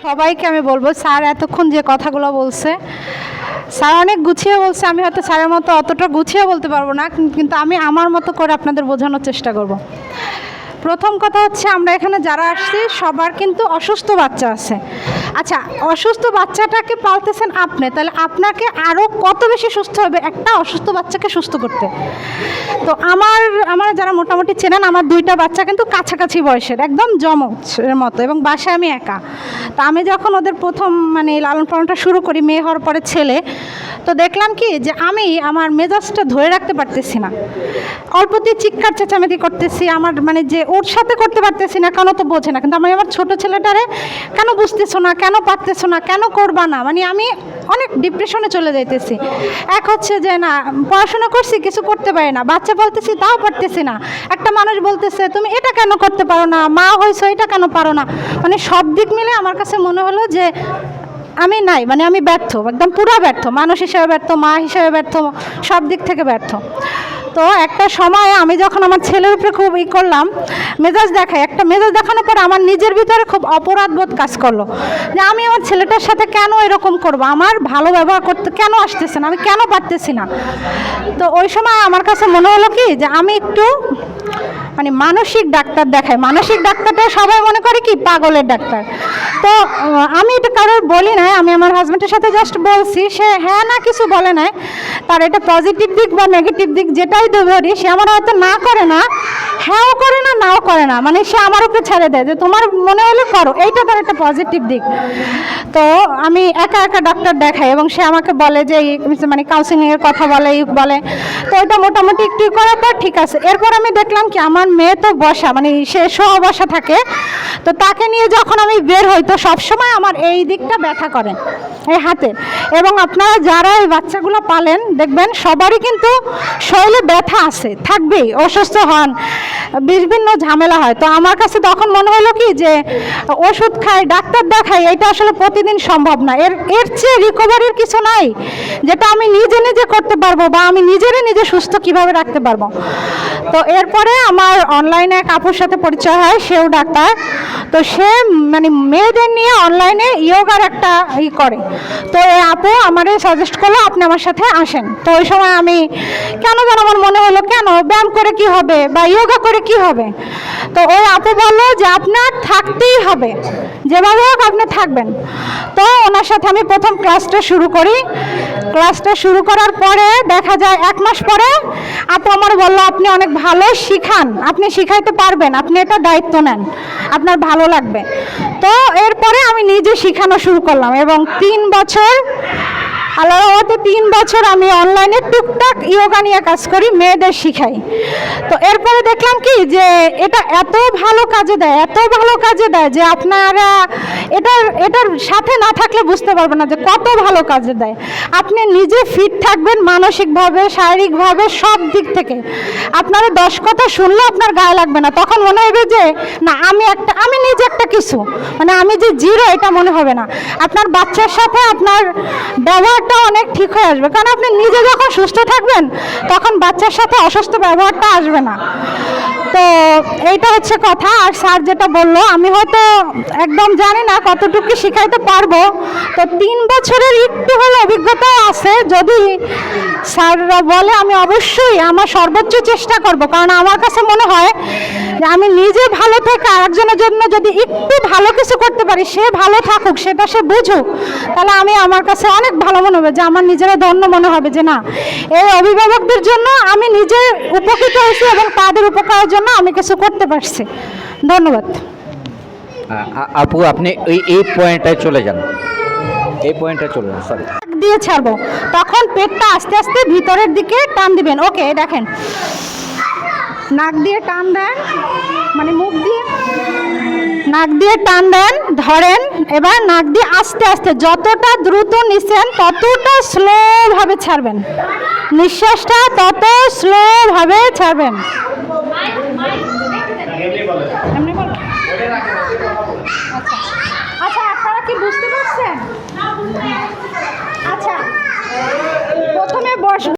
সবাইকে আমি বলবো, স্যার এতক্ষণ যে কথাগুলো বলছে, স্যার অনেক গুছিয়ে বলছে। আমি হয়তো স্যারের মতো অতটা গুছিয়ে বলতে পারবো না, কিন্তু আমি আমার মতো করে আপনাদের বোঝানোর চেষ্টা করব। প্রথম কথা হচ্ছে, আমরা এখানে যারা আসছি সবার কিন্তু অসুস্থ বাচ্চা আছে। আচ্ছা, অসুস্থ বাচ্চাটাকে পালতেছেন আপনি, তাহলে আপনাকে আরও কত বেশি সুস্থ হবে একটা অসুস্থ বাচ্চাকে সুস্থ করতে। তো আমার যারা মোটামুটি চেনেন, আমার দুইটা বাচ্চা কিন্তু কাছাকাছি বয়সের, একদম জমজের মতো, এবং বাসায় আমি একা। তা আমি যখন ওদের প্রথম লালন পালনটা শুরু করি, মেয়ে হওয়ার পরে ছেলে, তো দেখলাম কি যে আমি আমার মেজাজটা ধরে রাখতে পারতেছি না। অল্পতেই চিৎকার চেঁচামেচি করতেছি, আমার যে ওর সাথে করতে পারতেছি না, কেন তো বোঝে না। কিন্তু আমি আমার ছোটো ছেলেটারে, কেন বুঝতেছো না, কেন পারতেছো না, কেন করবা না, আমি অনেক ডিপ্রেশনে চলে যাইতেছি। এক হচ্ছে যে না, পড়াশোনা করছি, কিছু করতে পারি না, বাচ্চা বলতেছি তাও পারতেছি না। একটা মানুষ বলতেছে তুমি এটা কেন করতে পারো না, মা হয়েছো এটা কেন পারো না। সব দিক মিলে আমার কাছে মনে হলো যে আমি নাই, আমি ব্যর্থ, একদম পুরো ব্যর্থ, মানুষ হিসেবে ব্যর্থ, মা হিসেবে ব্যর্থ, সব দিক থেকে ব্যর্থ। তো একটা সময় আমি যখন আমার ছেলের উপরে খুব করলাম, মেজাজ দেখানোর পর আমার নিজের ভিতরে খুব অপরাধবোধ কাজ করলো, যে আমি আমার ছেলেটার সাথে কেন এরকম করব, আমার ভালো ব্যবহার করতে কেন আসতেছে না, আমি কেন পারতেছি না। তো ওই সময় আমার কাছে মনে হলো কি যে আমি একটু মানসিক ডাক্তার দেখাই। মানসিক ডাক্তারটা সবাই মনে করে কি পাগলের ডাক্তার। তো আমি এটা কারোর বলি নাই, আমি আমার হাজব্যান্ডের সাথে জাস্ট বলছি, সে হ্যাঁ না কিছু বলে নাই। তার এটা পজিটিভ দিক বা নেগেটিভ দিক যেটাই ধরি, সে আমার হয়তো না করে না, হ্যাঁও করে না, নাও করে না, সে আমার উপরে ছেড়ে দেয় যে তোমার মনে হলে করো, এইটা তার একটা পজিটিভ দিক। তো আমি একা একা ডাক্তার দেখাই, এবং সে আমাকে বলে যে কাউন্সিলিংয়ের কথা বলে, বলে। তো এটা মোটামুটি একটু করার পর ঠিক আছে। এরপর আমি দেখলাম কি আমার মেয়ে তো বসা, সে বসা থাকে, তো তাকে নিয়ে যখন আমি বের হই, তো সবসময় আমার এই দিকটা ব্যথা করে, এই হাতে। এবং আপনারা যারা এই বাচ্চাগুলো পালেন, দেখবেন সবারই কিন্তু শরীরে ব্যথা আছে, থাকবেই, অসুস্থ হন, বিভিন্ন ঝামেলা হয়। তো আমার কাছে তখন মনে হলো কি যে ওষুধ খাই, ডাক্তার দেখাই, এটা আসলে প্রতিদিন সম্ভব না। এর চেয়ে রিকভারির কিছু নাই, যেটা আমি নিজে নিজে করতে পারবো, বা আমি নিজে সুস্থ কিভাবে রাখতে পারবো। তো এরপরে আমার অনলাইনে এক আপুর সাথে পরিচয় হয়, সেও ডাক্তার। তো সে মেয়েদের নিয়ে অনলাইনে ইয়োগার একটা করে। তো এই আপু আমারে সাজেস্ট করলো আপনি আমার সাথে আসেন। তো ওই সময় আমি কেন যেন আমার মনে হলো, কেন ব্যায়াম করে কি হবে বা ইয়োগা করে কি হবে। তো ওই আপু বললো যে আপনার থাকতেই হবে, যেভাবে হোক আপনি থাকবেন। তো ওনার সাথে আমি প্রথম ক্লাসটা শুরু করি। ক্লাসটা শুরু করার পরে দেখা যায় 1 মাস পরে আপু আমার বললো আপনি অনেক ভালো শিখান, আপনি শিখাইতে পারবেন, আপনি এটা দায়িত্ব নেন, আপনার ভালো লাগবে। তো এরপরে আমি নিজে শেখানো শুরু করলাম, এবং 3 বছর, আল্লাহর রহমতে 3 বছর আমি অনলাইনে টুকটাক ইয়োগা নিয়ে কাজ করি, মেয়েদের শিখাই। তো এরপরে দেখলাম কি যে এটা এত ভালো কাজে দেয় যে আপনারা এটার সাথে না থাকলে বুঝতে পারবেন না যে কত ভালো কাজে দেয়। আপনি নিজে ফিট থাকবেন, মানসিকভাবে, শারীরিকভাবে, সব দিক থেকে। আপনারা 10 কথা শুনলে আপনার গায়ে লাগবে না, তখন মনে হবে যে না আমি নিজে একটা কিছু, আমি যে জিরো, এটা মনে হবে না। আপনার বাচ্চার সাথে আপনার ব্যবহারটা অনেক ঠিক হয়ে আসবে, কারণ আপনি নিজে যখন সুস্থ থাকবেন তখন বাচ্চার সাথে অসুস্থ ব্যবহারটা আসবে না। তো এইটা হচ্ছে কথা। আর স্যার যেটা বললো, আমি হয়তো একদম জানি না কতটুকু শিখাইতে পারবো। তো 3 বছরের একটু হলে অভিজ্ঞতা আছে, যদি স্যাররা বলে আমি অবশ্যই আমার সর্বোচ্চ চেষ্টা করব। কারণ আমার কাছে মনে হয় যে আমি নিজে ভালো থেকে আরেকজনের জন্য যদি একটু ভালো কিছু করতে পারি, সে ভালো থাকুক, সেটা সে বুঝুক, তাহলে আমার কাছে অনেক ভালো মনে হবে, যে আমার নিজেরা ধন্য মনে হবে যে না, এই অভিভাবকদের জন্য আমি নিজে উপকৃত হয়েছি এবং তাদের উপকারের জন্য আমি কিছু করতে পারছি। ধন্যবাদ। আপু আপনি এই পয়েন্টটায় চলে যান, সরি। দিয়ে ছাড়বো, তখন পেটটা আস্তে আস্তে ভিতরের দিকে টান দিবেন। ওকে, দেখেন, নাক দিয়ে টান দেন, মুখ দিয়ে নাক দিয়ে টান দেন, ধরেন। এবার নাক দিয়ে আস্তে আস্তে, যতটা দ্রুত নিচ্ছেন ততটা স্লোভাবে ছাড়বেন, নিঃশ্বাসটা তত স্লোভাবে ছাড়বেন।